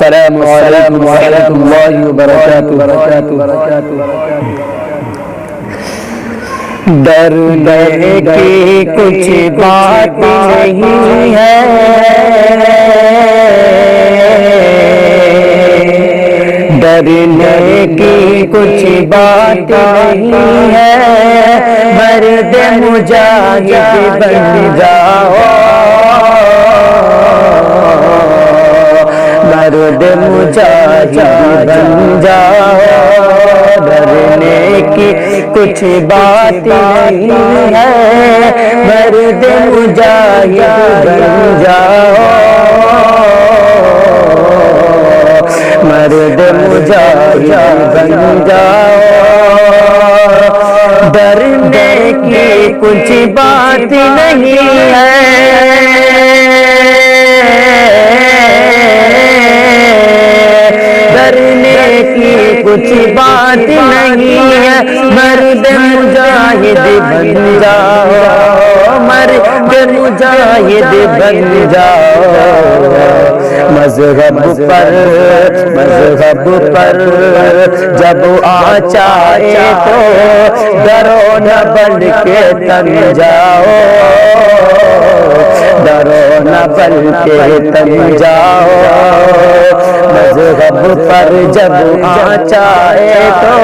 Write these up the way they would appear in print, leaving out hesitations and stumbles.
السلام علیکم ورحمۃ اللہ وبرکاتہ۔ ڈرنے کی کچھ بات نہیں ہے، ڈرنے کی کچھ بات نہیں ہے، مرد مجاہد بن جاؤ، مرد مجاہد بن جاؤ، ڈرنے کی کچھ بات نہیں ہے، مرد مجاہد بن جاؤ، مرد مجاہد بن جاؤ، ڈرنے کی کچھ بات نہیں ہے، ڈرنے کی کچھ بات نہیں ہے، مرد مجاہد بن جاؤ، مرد مجاہد بن جاؤ، مذہب پر جب آ جائے تو ڈرو نہ بلکہ تن جاؤ، ڈرو نہ بلکہ تن جاؤ، مذہب پر جب آ جائے تو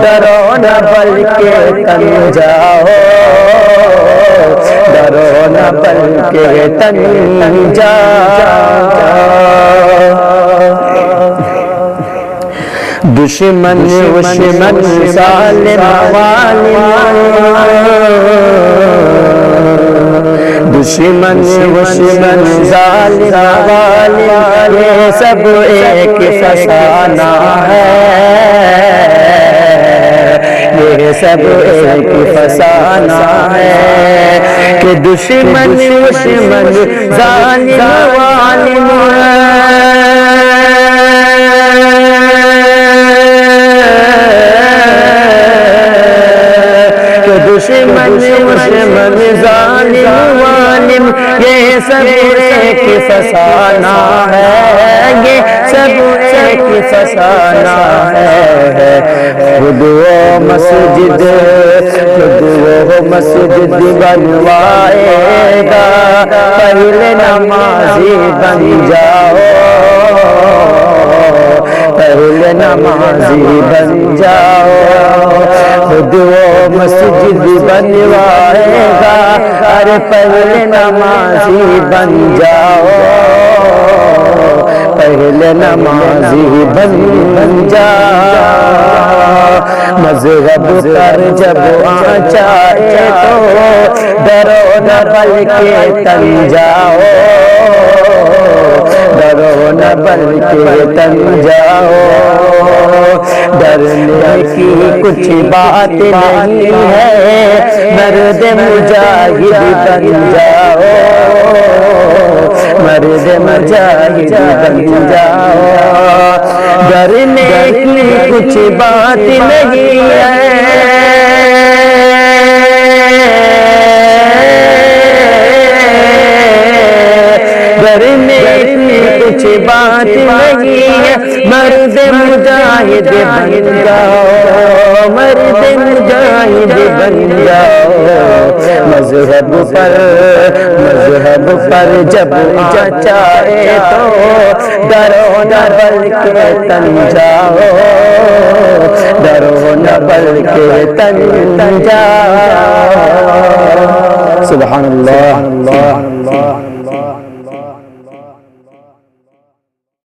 ڈرو نہ بلکہ تن جاؤ، ڈرو نہ بلکہ تن جاؤ، دشمن ظالم دشمن ظالم یہ سب ایک فسانہ ہے، یہ سب ایک فسانہ ہے، کہ دشمن ظالم دشمن ظالم یہ سب ایک فسانہ ہے، یہ سب ایک فسانہ ہے، خود وہ مسجد بنوائے گا، پہلے نمازی بن جاؤ، پہلے نمازی بن جاؤ، خود وہ مسجد بنوائے گا، ارے پہلے نمازی بن جاؤ، پہلے نمازی بن جاؤ، مذہب پر جب آ جائے تو ڈرو نہ بلکہ تن جاؤ، ڈرو نہ بلکہ تن جاؤ، ڈرنے کی کچھ بات نہیں ہے، مرد مجاہد بن جاؤ، مرد مجاہد بن جاؤ، ڈرنے کی کچھ بات نہیں ہے، ڈرنے کی کچھ بات نہیں ہے، مرد مجاہد بن جاؤ، مرد مجاہد بن جاؤ، مذہب پر جب آ جائے تو ڈرو نہ بلکہ تن جاؤ، ڈرو نہ بلکہ تن جاؤ، سبحان اللہ۔